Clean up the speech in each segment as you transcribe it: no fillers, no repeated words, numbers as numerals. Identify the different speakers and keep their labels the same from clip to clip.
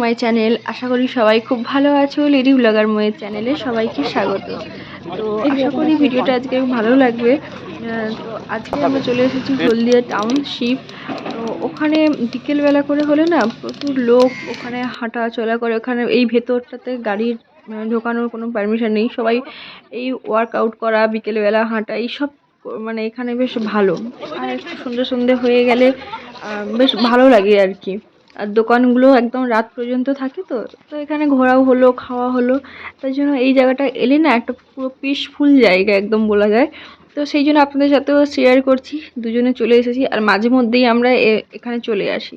Speaker 1: My channel. আশা করি সবাই খুব ভালো আছো। লেডি ব্লগার ময়ের চ্যানেলে সবাইকে স্বাগত। তো আশা করি ভিডিওটা আজকে ভালো লাগবে। তো আজকে আমরা চলে এসেছি হলদিয়া টাউনশিপ। তো ওখানে বিকেলবেলা করে হলে না প্রচুর লোক ওখানে হাঁটা চলা করে। ওখানে এই ভেতরটাতে গাড়ির ঢোকানোর কোনো পারমিশন নেই। সবাই এই ওয়ার্কআউট করা, বিকেলবেলা হাঁটা এইসব মানে এখানে বেশ ভালো। আর একটু সন্ধ্যে সন্ধ্যে হয়ে গেলে বেশ ভালো লাগে আর কি। আর দোকানগুলো একদম রাত পর্যন্ত থাকে। তো তো এখানে ঘোরাও হলো, খাওয়া হলো। তাই জন্য এই জায়গাটা এলে না একটা পুরো পিসফুল জায়গা একদম বলা যায়। তো সেই জন্য আপনাদের সাথেও শেয়ার করছি। দুজনে চলে এসেছি আর মাঝে মধ্যেই আমরা এখানে চলে আসি।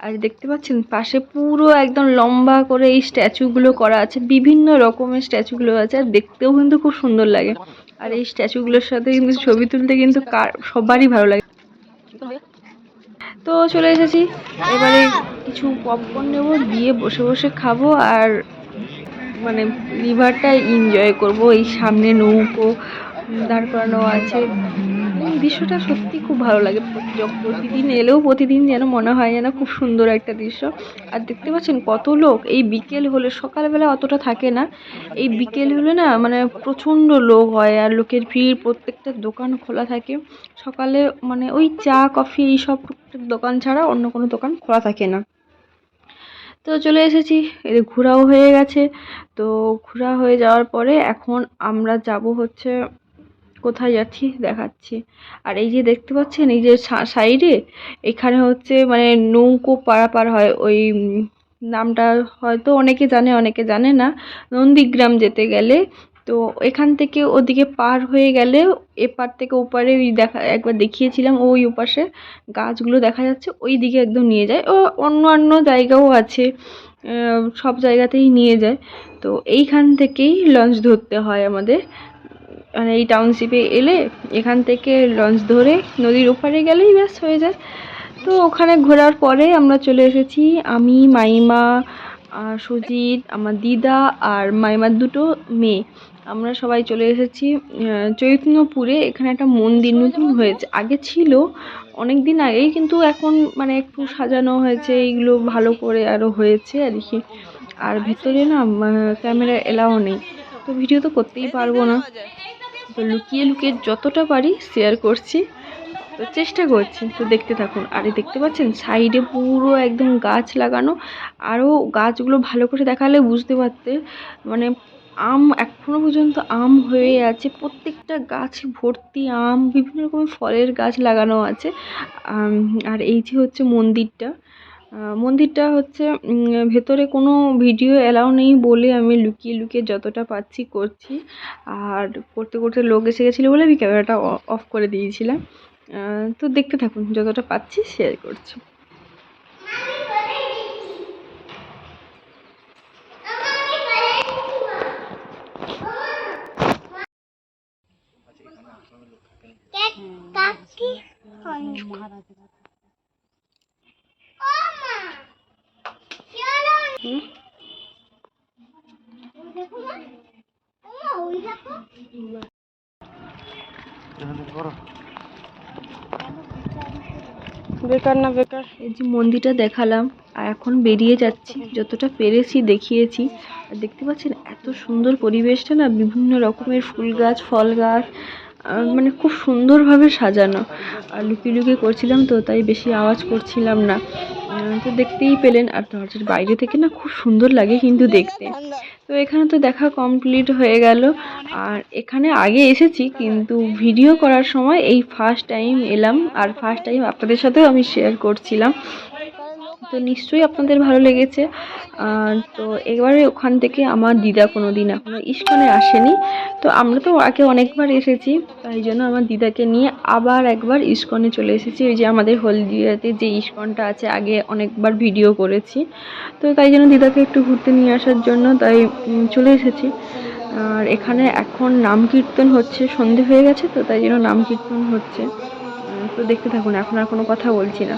Speaker 1: আর দেখতে পাচ্ছেন পাশে পুরো একদম লম্বা করে এই স্ট্যাচুগুলো করা আছে, বিভিন্ন রকমের স্ট্যাচুগুলো আছে, আর দেখতেও কিন্তু খুব সুন্দর লাগে। আর এই স্ট্যাচুগুলোর সাথে কিন্তু ছবি তুলতে কিন্তু সবারই ভালো লাগে। তো চলে এসেছি, এবারে কিছু পপকর্ন নেবো, দিয়ে বসে বসে খাবো আর মানে রিভারটা এনজয় করব। এই সামনে নৌকো দাঁড় করানো আছে। এই দৃশ্যটা সত্যি খুব ভালো লাগে। প্রতিদিন এলেও প্রতিদিন যেন মনে হয় যেন খুব সুন্দর একটা দৃশ্য। আর দেখতে পাচ্ছেন কত লোক এই বিকেল হলে, সকালবেলা অতটা থাকে না, এই বিকেল হলে না মানে প্রচণ্ড লোক হয় আর লোকের ভিড়। প্রত্যেকটা দোকান খোলা থাকে সকালে, মানে ওই চা কফি এইসব দোকান ছাড়া অন্য কোনো দোকান খোলা থাকে না। তো চলে এসেছি, এদের ঘোরাও হয়ে গেছে। তো ঘোরা হয়ে যাওয়ার পরে এখন আমরা যাব হচ্ছে, কোথায় যাচ্ছি দেখাচ্ছি। আর এই যে দেখতে পাচ্ছেন এই যে সাইডে, এখানে হচ্ছে মানে নৌকো পারাপার হয়। ওই নামটা হয়তো অনেকে জানে অনেকে জানে না। নন্দীগ্রাম যেতে গেলে তো এখান থেকে ওদিকে পার হয়ে গেলে এপার থেকে ওপারে ওই দেখা একবার দেখিয়েছিলাম, ওই ওপাশে গাছগুলো দেখা যাচ্ছে, ওই দিকে একদম নিয়ে যায়। ও অন্য জায়গাও আছে, সব জায়গাতেই নিয়ে যায়। তো এইখান থেকেই লঞ্চ ধরতে হয় আমাদের। মানে এই টাউনশিপে এলে এখান থেকে লঞ্চ ধরে নদীর ওপারে গেলেই ব্যাস হয়ে যায়। তো ওখানে ঘোরার পরে আমরা চলে এসেছি, আমি, মাইমা, সুজিত, আমার দিদা আর মাইমার দুটো মেয়ে, আমরা সবাই চলে এসেছি চৈতন্যপুরে। এখানে একটা মন্দির নতুন হয়েছে, আগে ছিল অনেক দিন আগেই, কিন্তু এখন মানে একটু সাজানো হয়েছে, এইগুলো ভালো করে আরও হয়েছে আর কি। আর ভেতরে না ক্যামেরা এলাও নেই, তো ভিডিও তো করতেই পারবো না। তো লুকিয়ে লুকিয়ে যতটা পারি শেয়ার করছি, তো চেষ্টা করছি। তো দেখতে থাকুন। আর এই দেখতে পাচ্ছেন সাইডে পুরো একদম গাছ লাগানো। আরও গাছগুলো ভালো করে দেখালে বুঝতে পারতে, মানে আম এখনো পর্যন্ত আম হয়ে আছে, প্রত্যেকটা গাছ ভর্তি আম, বিভিন্ন রকমের ফলের গাছ লাগানো আছে। আর এই যে হচ্ছে মন্দিরটা, মন্দিরটা হচ্ছে ভেতরে কোনো ভিডিও অ্যালাউ নেই বলে আমি লুকিয়ে লুকিয়ে যতটা পারছি করছি। আর করতে করতে লোক এসে গেছিলো বলে আমি ক্যামেরাটা অফ করে দিয়েছিলাম। তো দেখতে থাকুন, যতটা পাচ্ছি শেয়ার করছি। বেকার না বেকার। এই যে মন্দিরটা দেখালাম আর এখন বেরিয়ে যাচ্ছি, যতটা পেরেছি দেখিয়েছি। আর দেখতে পাচ্ছেন এত সুন্দর পরিবেশটা না, বিভিন্ন রকমের ফুল গাছ, ফল গাছ, মানে খুব সুন্দরভাবে সাজানো। আর লুকিয়ে লুকিয়ে করছিলাম তো তাই বেশি আওয়াজ করছিলাম না। তো দেখতেই পেলেন। আর দরজার বাইরে থেকে না খুব সুন্দর লাগে কিন্তু দেখতে। তো এখানে তো দেখা কমপ্লিট হয়ে গেল। আর এখানে আগে এসেছি কিন্তু ভিডিও করার সময় এই ফার্স্ট টাইম এলাম, আর ফার্স্ট টাইম আপনাদের সাথেও আমি শেয়ার করছিলাম। তো নিশ্চয়ই আপনাদের ভালো লেগেছে। তো এবারে ওখান থেকে আমার দিদা কোনো দিন এখনও ইস্কনে আসেনি। তো আমরা তো আগে অনেকবার এসেছি, তাই জন্য আমার দিদাকে নিয়ে আবার একবার ইস্কনে চলে এসেছি। ওই যে আমাদের হলদিয়াতে যে ইস্কনটা আছে, আগে অনেকবার ভিডিও করেছি, তো তাই জন্য দিদাকে একটু ঘুরতে নিয়ে আসার জন্য তাই চলে এসেছি। আর এখানে এখন নাম কীর্তন হচ্ছে, সন্ধে হয়ে গেছে তো তাই জন্য নাম কীর্তন হচ্ছে। তো দেখতে থাকুন, এখন আর কোনো কথা বলছি না।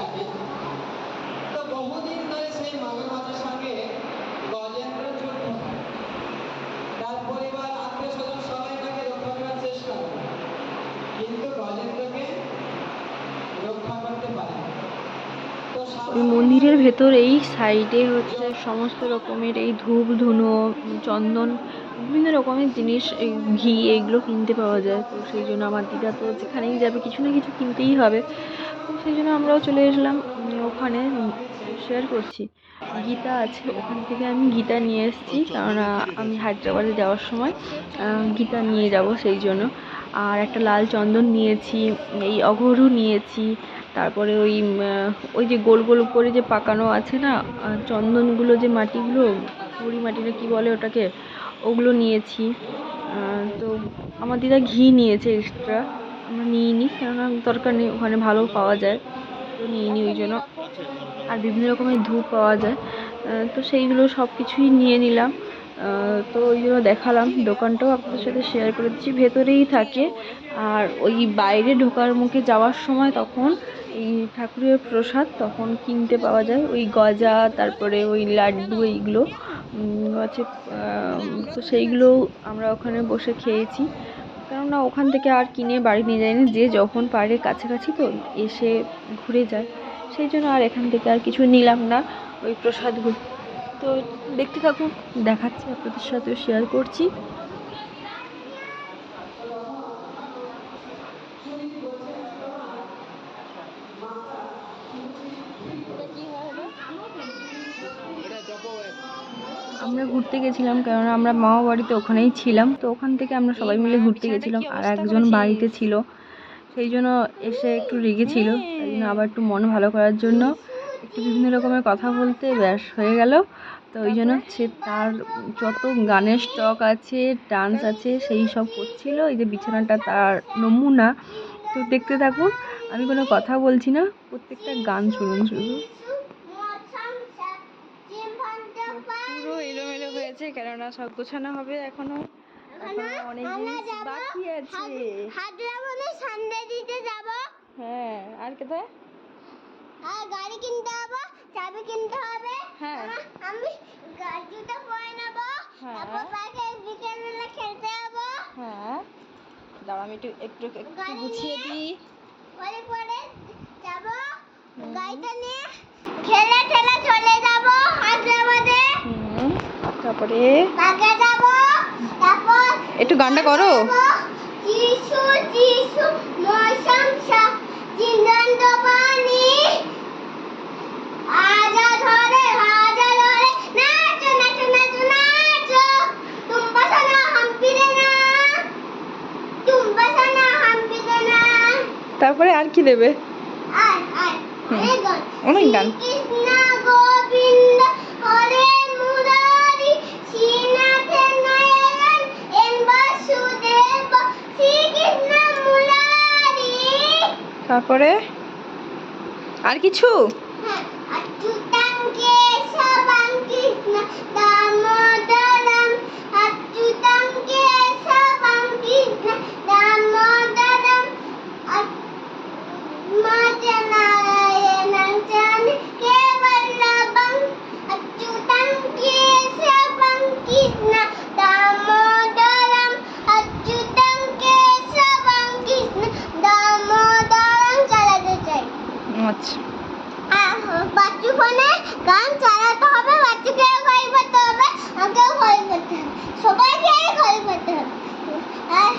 Speaker 1: ওই মন্দিরের ভেতর এই সাইডে হচ্ছে সমস্ত রকমের এই ধূপ ধুনো চন্দন বিভিন্ন রকমের জিনিস, এই ঘি এইগুলো কিনতে পাওয়া যায়। তো সেই জন্য আমার দিদা তো যেখানেই যাবে কিছু না কিছু কিনতেই হবে, তো সেই জন্য আমরাও চলে এসলাম ওখানে। শেয়ার করছি, গীতা আছে, ওখান থেকে আমি গীতা নিয়ে এসেছি, কেননা আমি হায়দ্রাবাদে যাওয়ার সময় গীতা নিয়ে যাব সেই জন্য। আর একটা লাল চন্দন নিয়েছি, এই অঘরু নিয়েছি, তারপরে ওই যে গোল গোল করে যে পাকানো আছে না চন্দনগুলো, যে মাটিগুলো পুরি মাটিটা কি বলে ওটাকে, ওগুলো নিয়েছি। তো আমার দিদা ঘি নিয়েছে এক্সট্রা, আমরা নিইনি কেননা দরকার নেই, ওখানে ভালো পাওয়া যায় তো নিইনি ওই জন্য। আর বিভিন্ন রকমের ধূপ পাওয়া যায়, তো সেইগুলো সব কিছুই নিয়ে নিলাম। তো ওই জন্য দেখালাম, দোকানটাও আপনাদের সাথে শেয়ার করে দিচ্ছি, ভেতরেই থাকে। আর ওই বাইরে ঢোকার মুখে যাওয়ার সময় তখন এই ঠাকুরের প্রসাদ তখন কিনতে পাওয়া যায়, ওই গজা, তারপরে ওই লাড্ডু, এইগুলো আছে। তো সেইগুলোও আমরা ওখানে বসে খেয়েছি, কেননা ওখান থেকে আর কিনে বাড়ি নিয়ে যায়নি, যে যখন পারে কাছাকাছি তো এসে ঘুরে যায়, সেই জন্য আর এখান থেকে আর কিছু নিলাম না ওই প্রসাদগুলো। তো দেখতে থাকুন, দেখাচ্ছি, আপনাদের সাথেও শেয়ার করছি। আমরা ঘুরতে গেছিলাম, কেননা আমরা মামা বাড়িতে ওখানেই ছিলাম, তো ওখান থেকে আমরা সবাই মিলে ঘুরতে গেছিলাম। আর একজন বাড়িতে ছিল, সেই জন্য এসে একটু রেগেছিল, তাই জন্য আবার একটু মন ভালো করার জন্য একটু বিভিন্ন রকমের কথা বলতে ব্যাস হয়ে গেল। তো ওই জন্য সে তার যত গানের স্টক আছে, ডান্স আছে, সেই সব করছিল। এই যে বিছানাটা তার নমুনা, তো দেখতে থাকুন, আমি কোনো কথা বলছি না, প্রত্যেকটা গান শুনুন শুধু। পুরো এলোমেলো হয়েছে, কেননা সব গোছানো হবে, এখনো অনেক জিনিস বাকি আছে।
Speaker 2: সন্ধ্যা দিতে যাব।
Speaker 1: হ্যাঁ, আর কোথায়?
Speaker 2: আর গাড়ি কিনতে হবে, চাবি কিনতে হবে।
Speaker 1: হ্যাঁ,
Speaker 2: আমি জুতো পরে নেব। তারপর পার্কে বিকেলবেলা খেলতে যাব।
Speaker 1: হ্যাঁ, দাঁড়া আমি একটু গুছিয়ে দিই।
Speaker 2: পরে পরে যাব, গাড়িটা নিয়ে খেলে খেলে চলে যাব হায়দ্রাবাদে।
Speaker 1: তারপরে
Speaker 2: পার্কে যাব, তারপর
Speaker 1: একটু গানটা করো।
Speaker 2: যিশু যিশু মৌসম সা জিন্দন পানি आजा धरे नाचो नाचो नाचो नाचो तुम बसना हम फिरना तुम बसना हम फिरना।
Speaker 1: তারপরে আর কি দেবে?
Speaker 2: आय आय
Speaker 1: অনেক গান।
Speaker 2: কৃষ্ণ গোবিন্দ হরে মুরারি শ্রীনাথে নারায়ণ এন বাসুদেব শ্রীকৃষ্ণ মুরারি।
Speaker 1: তারপরে আর কিছু?
Speaker 2: अच्युतं केशवं कृष्ण दामोदरं अच्युतं केशवं कृष्ण दामोदरं नारायणं च केवलभं अच्युतं केशवं कृष्ण दामोदरं अच्युतं केशवं कृष्ण दामोदरं চালাতে চাই।
Speaker 1: আচ্ছা,
Speaker 2: বাচ্চু ফোনে গান চালাতে হবে, বাচ্চুকে ঘড়ি পড়তে হবে, আমাকেও ঘড়ি পড়তে হবে, সবাইকে ঘড়ি পড়তে হবে। আর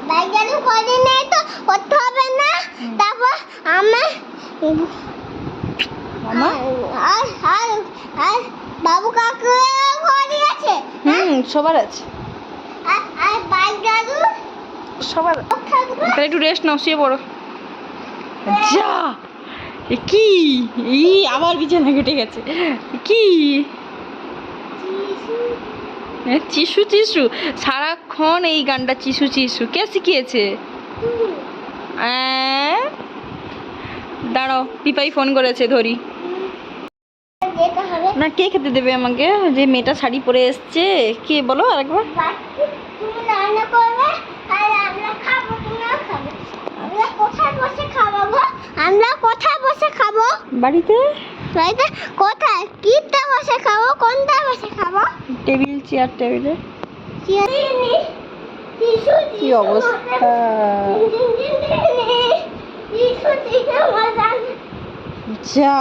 Speaker 2: বাইকের ঘড়ি নেই তো করতে হবে না। তারপর আমার আর আর আর বাবু কাকু ঘড়ি আছে,
Speaker 1: সবার আছে,
Speaker 2: আর বাইক দাদু
Speaker 1: সবার। তাহলে একটু রেস্ট নাও, শুয়ে পড়ো। যা, কি এই আবার বিছানা কেটে গেছে, কি চিশু চিশু, সারাক্ষণ এই গানটা চিশু চিশু, কে শিখিয়েছে? দাঁড়াও, পিপাই ফোন করেছে, ধরি। না, কে খেতে দেবে আমাকে? যে মেয়েটা শাড়ি পরে এসছে, কে বলো আরেকবার?
Speaker 2: তুমি রান্না করবে আর আমরা খাবো, তোমরা খাবে। আমরা কোথায় বসে খাবো গো? আমরা কোথায় বসে খাবো?
Speaker 1: বাড়িতে।
Speaker 2: বাড়িতে কোথায়? কিটা বসে খাবো? কোনটা বসে খাবো?
Speaker 1: টেবিল, চেয়ার টেবিলে। কি অবস্থা! যা,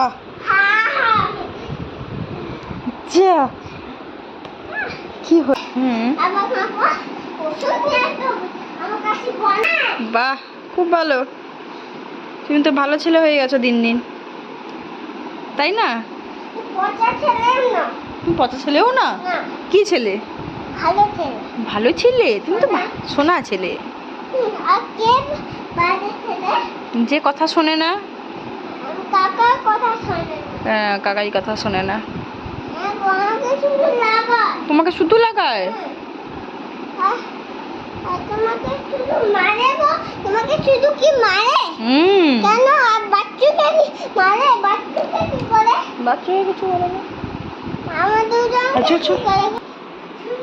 Speaker 1: যা কি
Speaker 2: আমার মামা ওষুধ নিয়ে আসতে হবে আমার কাছে বানায়
Speaker 1: বাহ, খুব ভালো। তুমি তো ভালো ছেলে হয়ে গেছো দিন দিন, তাই না?
Speaker 2: পচা ছেলে না
Speaker 1: তুমি পচা ছেলেও না?
Speaker 2: না
Speaker 1: কি ছেলে?
Speaker 2: ভালো ছেলে
Speaker 1: ভালো ছেলে, তুমি তো সোনা ছেলে।
Speaker 2: আর কে বাইরে ছেলে
Speaker 1: যে কথা শোনে না,
Speaker 2: কাকার কথা শোনে
Speaker 1: কাকাই কথা শোনে না।
Speaker 2: আমাকে শুধু লাগায়
Speaker 1: তোমাকে শুধু লাগায়?
Speaker 2: আর তোমাকে শুধু মারে গো তোমাকে শুধু কি মারে
Speaker 1: হুম,
Speaker 2: কেন আর বাচ্চুকে মারে বাচ্চুকে কি করে
Speaker 1: বাচ্চাকে কিছু বলে না।
Speaker 2: আমার দুজন
Speaker 1: আচ্ছা, আচ্ছা।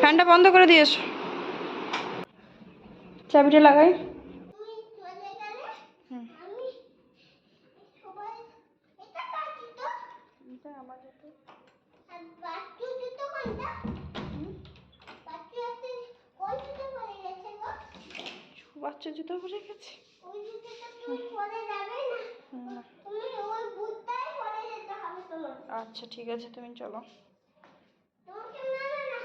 Speaker 1: ফ্যানটা বন্ধ করে দিয়ে এসো, চাবিটা লাগাই।
Speaker 2: তুমি চলে গেলে
Speaker 1: হুম।
Speaker 2: আমি সবাই এটা কার জুতো
Speaker 1: আমার জুতো।
Speaker 2: আর বাচ্চু জুতো কোনটা বাচ্চু আছে কোন জুতো পরে গেছে গো
Speaker 1: বাচ্চা জুতো পরে গেছে।
Speaker 2: ওই জুতোটা তুমি পরে যাবে না তুমি ওই বুটটাই পরে যেতে হবে তোমার
Speaker 1: আচ্ছা ঠিক আছে, তুমি চলো।
Speaker 2: তোমাকে না না না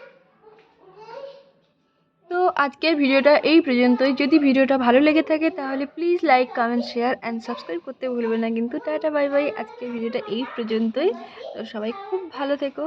Speaker 1: তো আজকের ভিডিওটা এই পর্যন্তই। যদি ভিডিওটা ভালো লেগে থাকে তাহলে please like, comment, share and subscribe করতে ভুলবেন না কিন্তু। টাটা বাই বাই, আজকের ভিডিওটা এই পর্যন্তই। তো সবাই খুব ভালো থেকো।